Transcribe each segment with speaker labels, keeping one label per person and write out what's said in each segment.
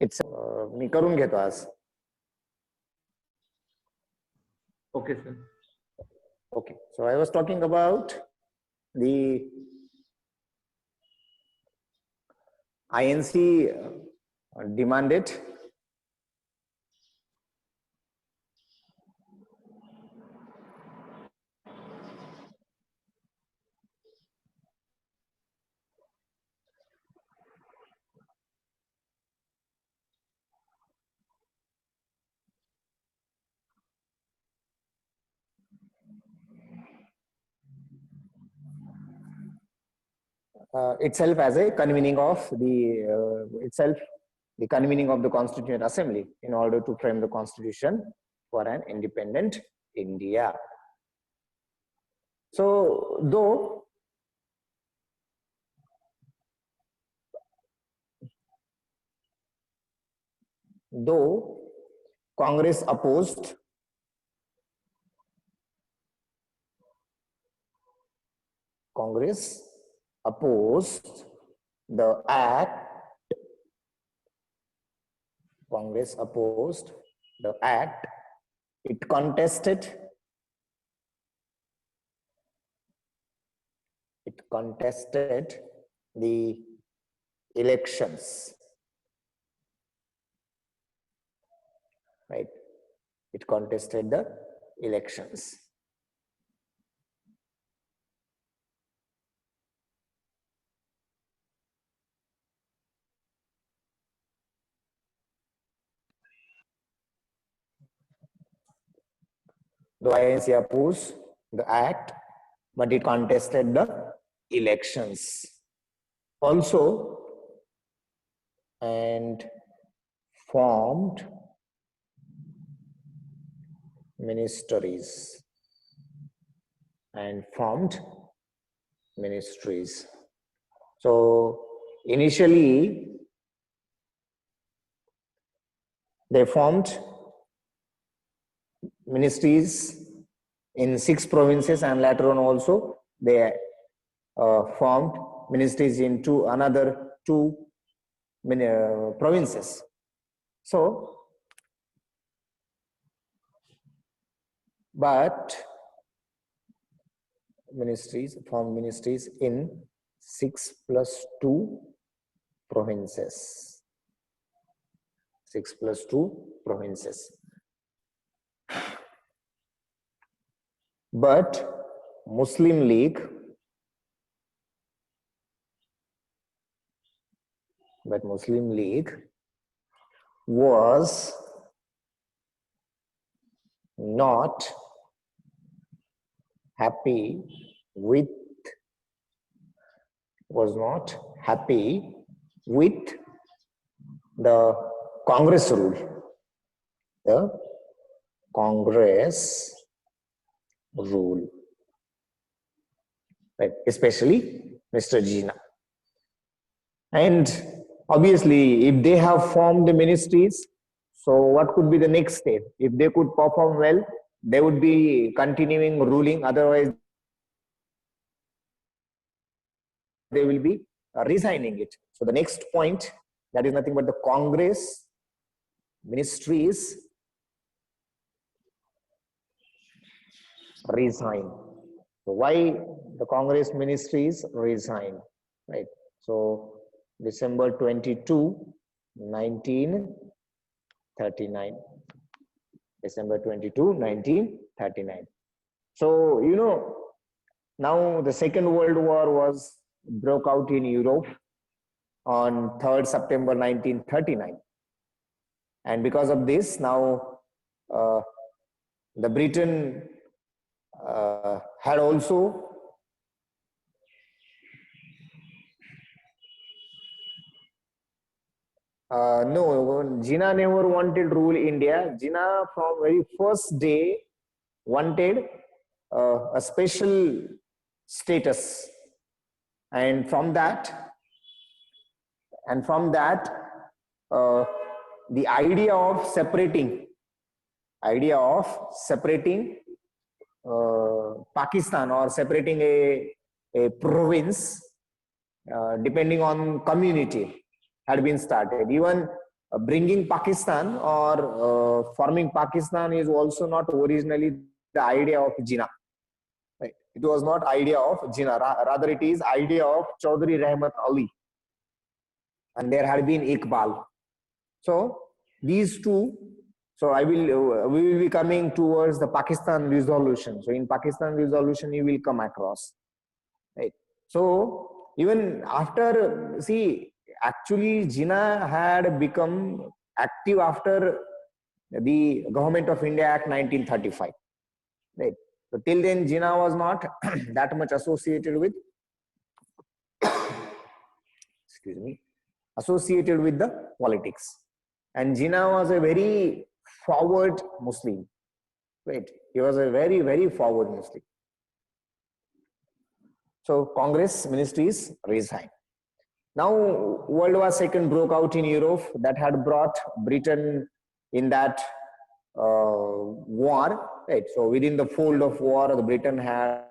Speaker 1: It's me करून घेतो आज.
Speaker 2: Okay, sir.
Speaker 1: Okay, so I was talking about the INC demanded itself as a convening of the convening of the Constituent Assembly in order to frame the constitution for an independent India. So though Congress opposed the act. Congress opposed the act. It contested the elections. Right? It contested the elections. The INC opposed the act, but it contested the elections also and formed ministries So initially they formed ministries in 6 provinces, and later on also they formed ministries in another 2 provinces. So, but formed ministries in 6 plus 2 provinces. 6 plus 2 provinces. But Muslim League was not happy with the Congress rule. The Congress rule, right? Especially Mr. Jinnah. And obviously, if they have formed the ministries, so what could be the next step? If they could perform well, they would be continuing ruling. Otherwise, they will be resigning it. So the next point, that is nothing but the Congress ministries resign. So why the Congress ministries resign, right? So December 22, 1939. December 22, 1939. So, you know, now the Second World War broke out in Europe on 3rd September 1939. And because of this, now the Britain had also no, Jinnah never wanted rule India. Jinnah from very first day wanted a special status, and from that the idea of separating Pakistan, or separating a province depending on community, had been started. Even bringing Pakistan or forming Pakistan is also not originally the idea of Jinnah. Right? It was not idea of Jinnah. Rather, it is idea of Chaudhry Rahmat Ali, and there had been Iqbal. So these two. So we will be coming towards the Pakistan resolution. So in Pakistan resolution, you will come across, right? So even after, see, actually Jinnah had become active after the Government of India Act 1935, right? So till then Jinnah was not that much associated with, excuse me, associated with the politics. And Jinnah was a very forward Muslim, right? He was a very, very forward Muslim. So Congress ministries resigned. Now World War II broke out in Europe. That had brought Britain in that war, right? So within the fold of war, the Britain had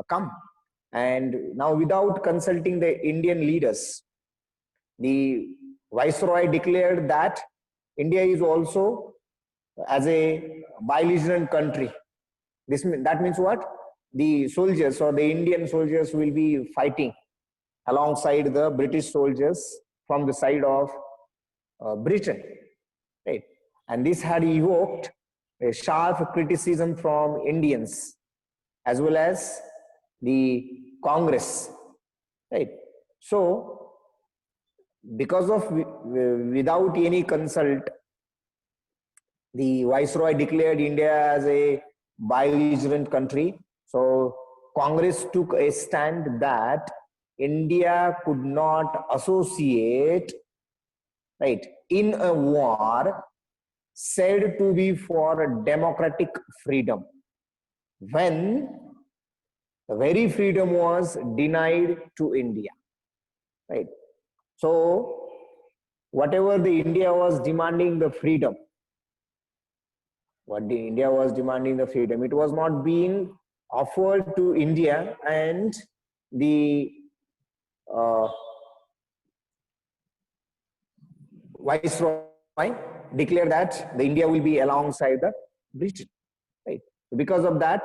Speaker 1: come. And now without consulting the Indian leaders, the Viceroy declared that India is also as a belligerent country. That means what? The soldiers or the Indian soldiers will be fighting alongside the British soldiers from the side of Britain, right? And this had evoked a sharp criticism from Indians as well as the Congress, right? So because of without any consult, the Viceroy declared India as a belligerent country. So Congress took a stand that India could not associate, right, in a war said to be for democratic freedom, when the very freedom was denied to India, right? So whatever the India was demanding the freedom, what the India was demanding the freedom, it was not being offered to India, and the Viceroy declared that the India will be alongside the Britain, right? Because of that,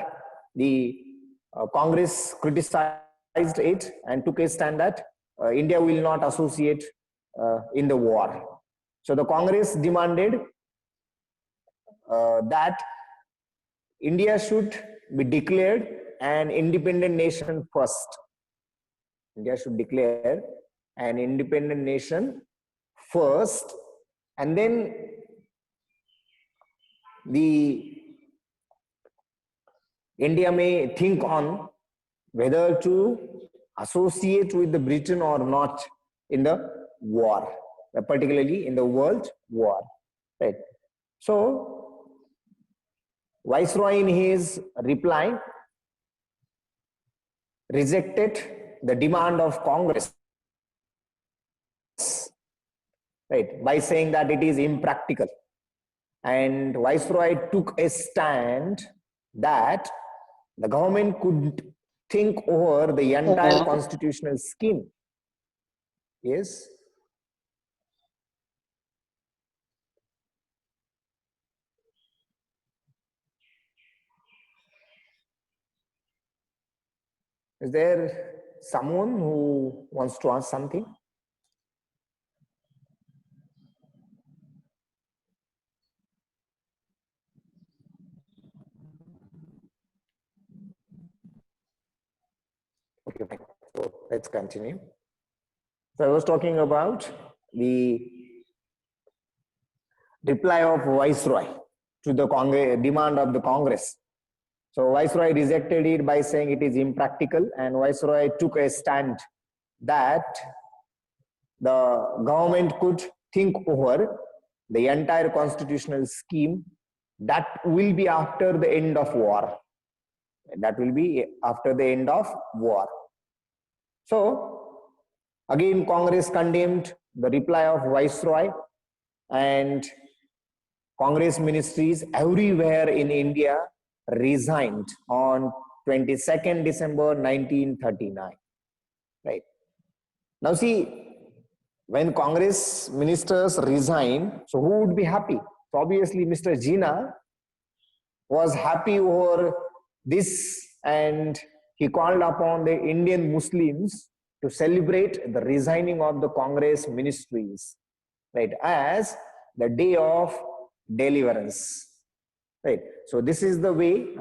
Speaker 1: the Congress criticized it and took a stand that India will not associate in the war. So the Congress demanded that India should be declared an independent nation first. India should declare an independent nation first, and then the India may think on whether to associate with the Britain or not in the war, particularly in the World War, right? So Viceroy in his reply rejected the demand of Congress, right, by saying that it is impractical. And Viceroy took a stand that the government could think over the entire constitutional scheme. Yes. Is there someone who wants to ask something? Okay, fine. So let's continue. So I was talking about the reply of Viceroy to the demand of the Congress. So Viceroy rejected it by saying it is impractical, and Viceroy took a stand that the government could think over the entire constitutional scheme that will be after the end of war. That will be after the end of war. So again, Congress condemned the reply of Viceroy, and Congress ministries everywhere in India resigned on 22nd December 1939. Right. Now see, when Congress ministers resign, so who would be happy? So obviously Mr. Jinnah was happy over this, and he called upon the Indian Muslims to celebrate the resigning of the Congress ministries, right, as the day of deliverance, right. So this is the way,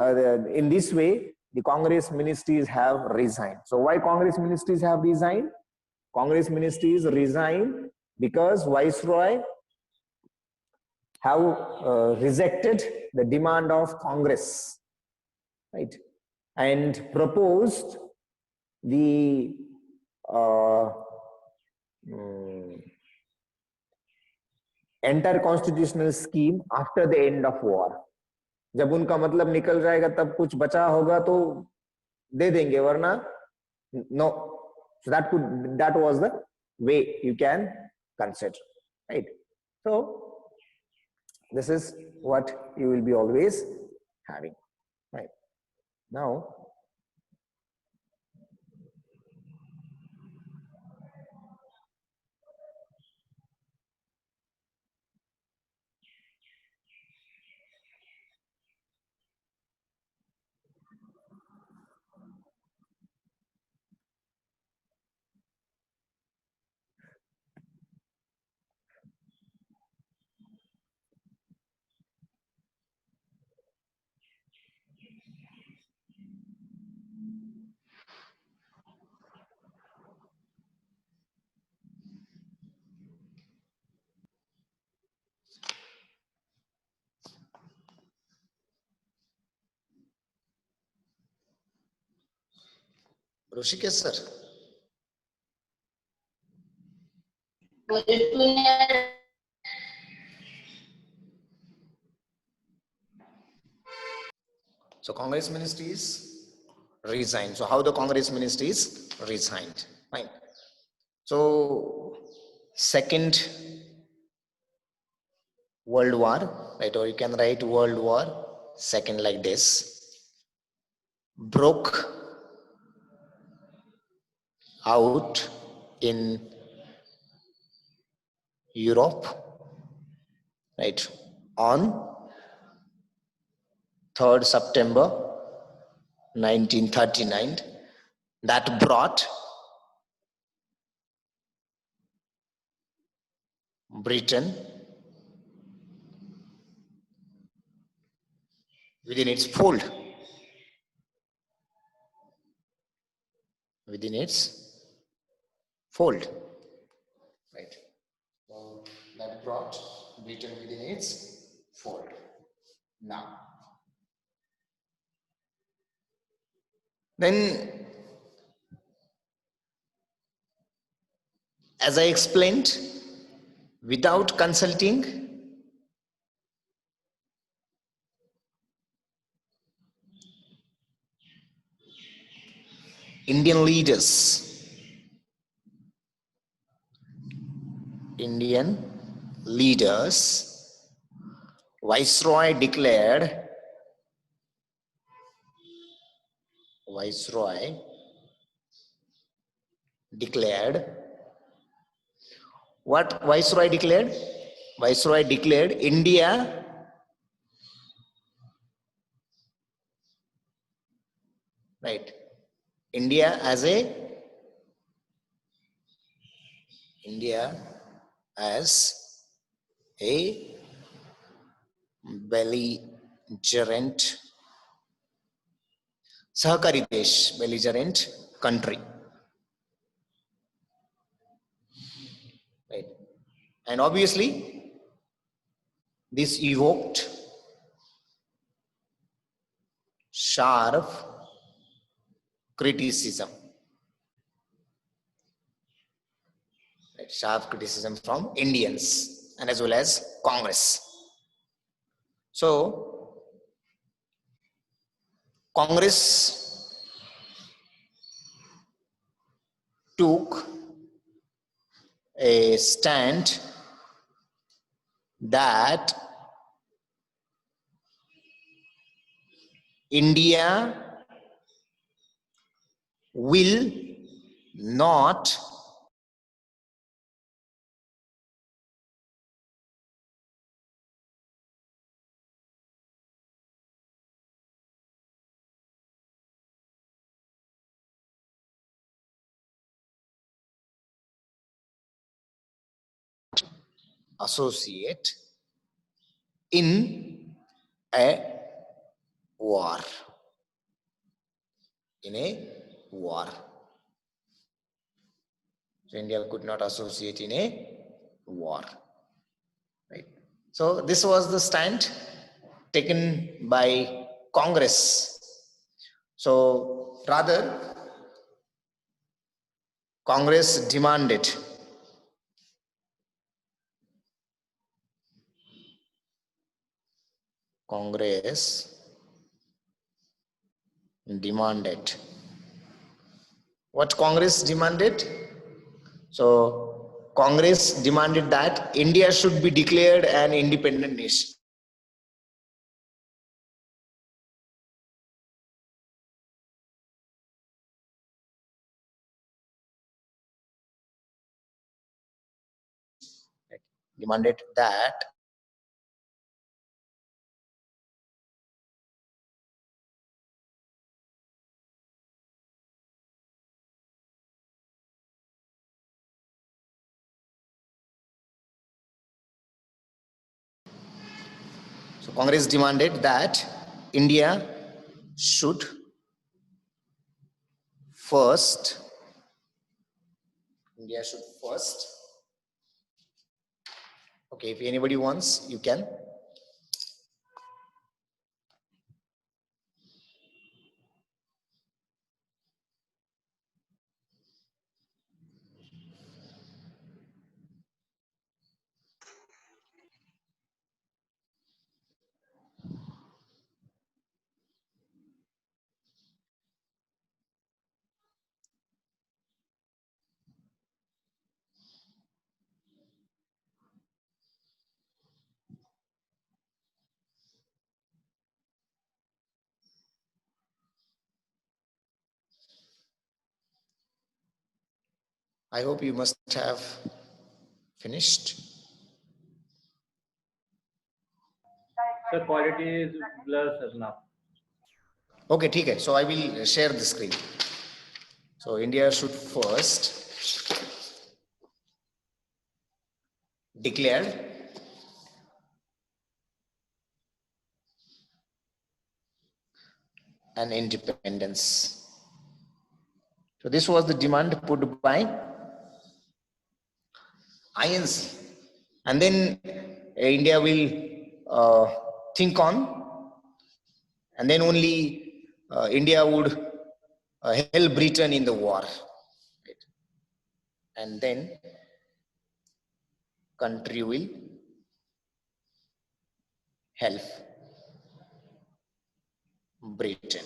Speaker 1: in this way, the Congress ministries have resigned. So why Congress ministries have resigned? Congress ministries resigned because Viceroy have rejected the demand of Congress, right, and proposed the entire constitutional scheme after the end of war. जब उनका मतलब निकल जाएगा तब कुछ बचा होगा तो दे देंगे, वरना no. So that was the way you can consider, right? So this is what you will be always having, right? Now
Speaker 3: Rishikesh sir, so Congress ministries resigned. So how the Congress ministries resigned? Fine. So Second World War, right? Or you can write World War Second like this. Broke out in Europe, right, on 3rd September 1939. That brought Britain within its fold. Within its fold, right? So that brought Britain within its fold. Now, then, as I explained, without consulting Indian leaders, Viceroy declared what Viceroy declared? Viceroy declared India right, India as a belligerent सहकारी देश, belligerent country, right? And obviously this evoked sharp criticism, right? Sharp criticism from Indians and as well as Congress. So Congress took a stand that India will not associate in a war. In a war. So India could not associate in a war. Right. So this was the stand taken by Congress. So rather, Congress demanded what Congress demanded? So Congress demanded that India should be declared an independent nation. Demanded that so Congress demanded that India should first okay, if anybody wants, you can. I hope you must have finished.
Speaker 2: Sir, quality is blur, sir, now.
Speaker 3: Okay, okay. So I will share the screen. So India should first declare an independence. So this was the demand put by INC, and then India will think on, and then only India would help Britain in the war, right? And then country will help Britain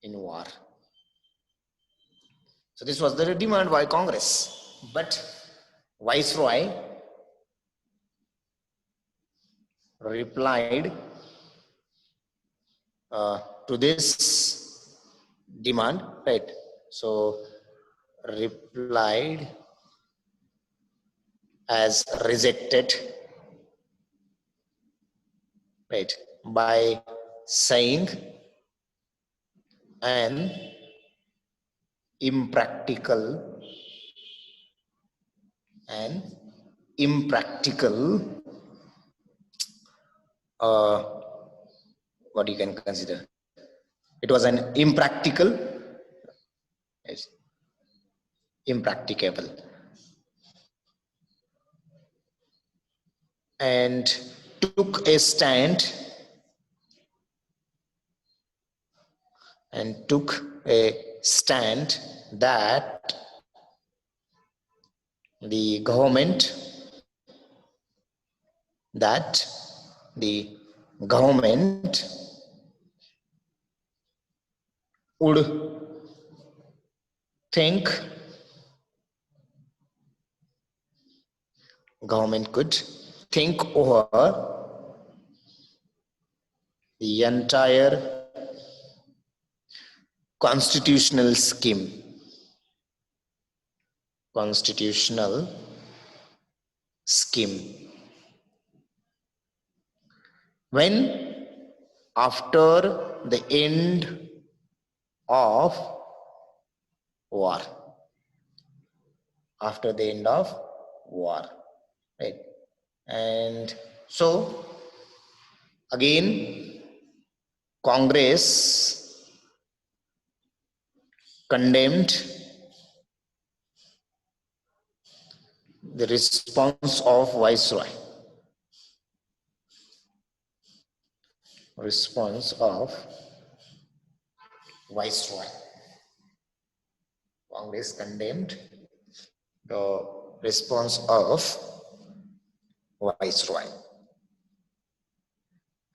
Speaker 3: in war. So this was the demand by Congress, but Viceroy replied to this demand, right? So replied as rejected, right, by saying an impractical uh, what you can consider, it was an impractical, yes, impracticable, and took a stand that the government would think, government could think over the entire constitutional scheme, when after the end of war, right? And so again, Congress condemned the response of Viceroy. Response of Viceroy. Congress condemned the response of Viceroy.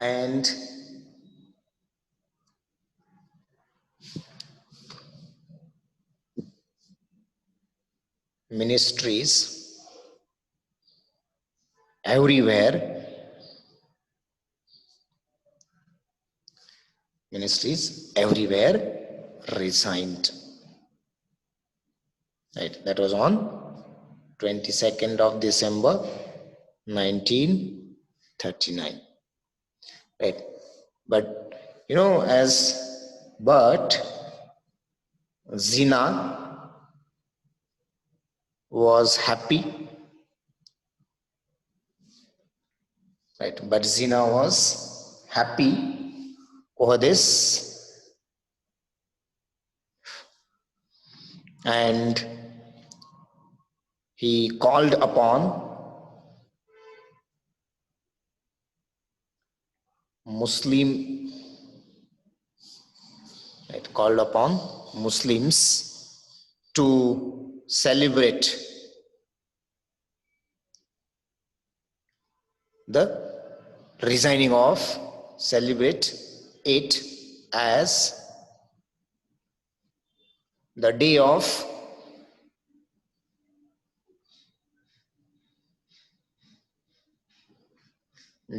Speaker 3: And ministries everywhere, resigned. Right, that was on 22nd of December 1939. Right, but Jinnah was happy, right? But Jinnah was happy over this, and he called upon Muslims to celebrate celebrate it as the day of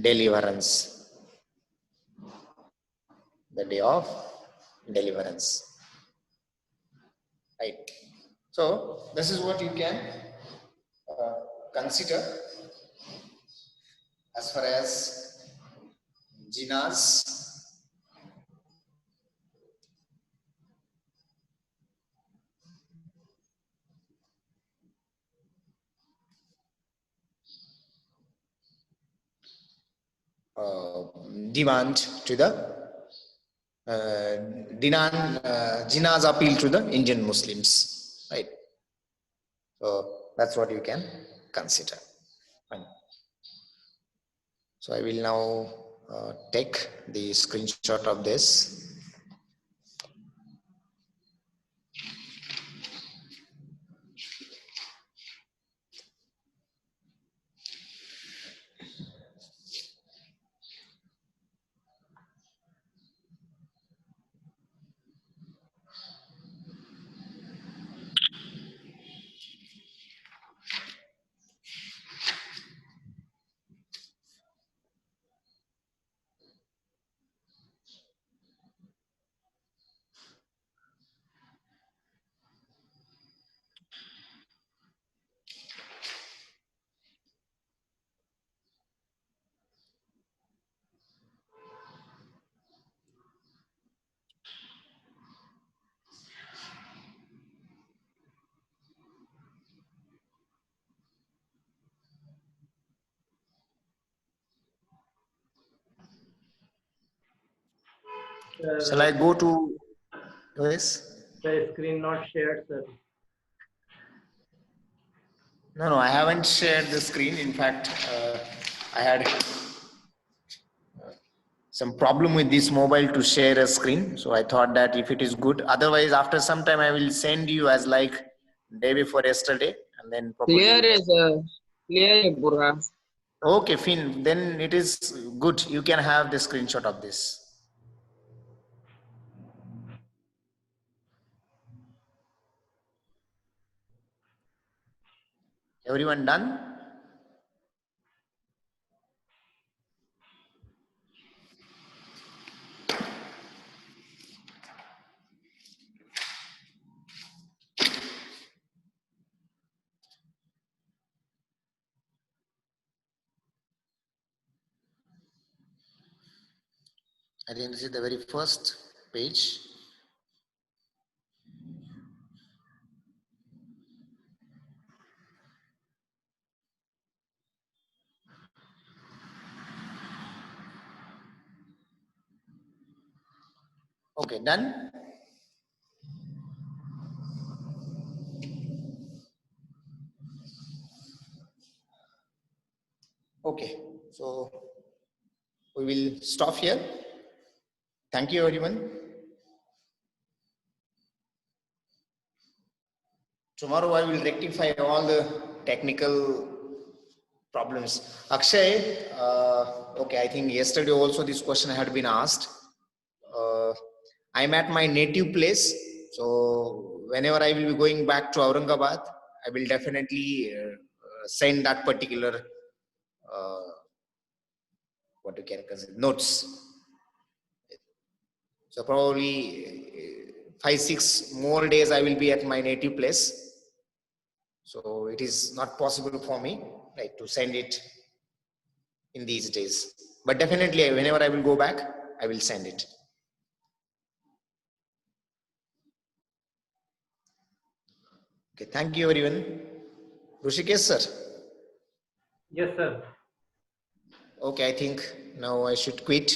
Speaker 3: deliverance. The day of deliverance. Right. So this is what you can consider as far as Jinnah's demand to the Jinnah's appeal to the Indian Muslims, right? So that's what you can consider. Fine. So I will now take the screenshot of this. Shall I go to this?
Speaker 2: The screen not shared, sir.
Speaker 3: No, I haven't shared the screen. In fact, I had some problem with this mobile to share a screen. So I thought that if it is good, otherwise after some time I will send you as like day before yesterday and then
Speaker 4: Clear
Speaker 3: probably.
Speaker 4: is clear, Burhan.
Speaker 3: Okay, Finn, then it is good. You can have the screenshot of this. Everyone done? I think this is the very first page. Okay, done. Okay, so we will stop here. Thank you, everyone. Tomorrow I will rectify all the technical problems. Akshay, okay, I think yesterday also this question had been asked. I'm at my native place, so whenever I will be going back to Aurangabad, I will definitely send that particular what you can consider notes. So probably 5-6 more days I will be at my native place. So it is not possible for me, right, to send it in these days. But definitely, whenever I will go back, I will send it. Okay, thank you, everyone. Rushikesh, sir.
Speaker 2: Yes, sir.
Speaker 3: Okay, I think now I should quit.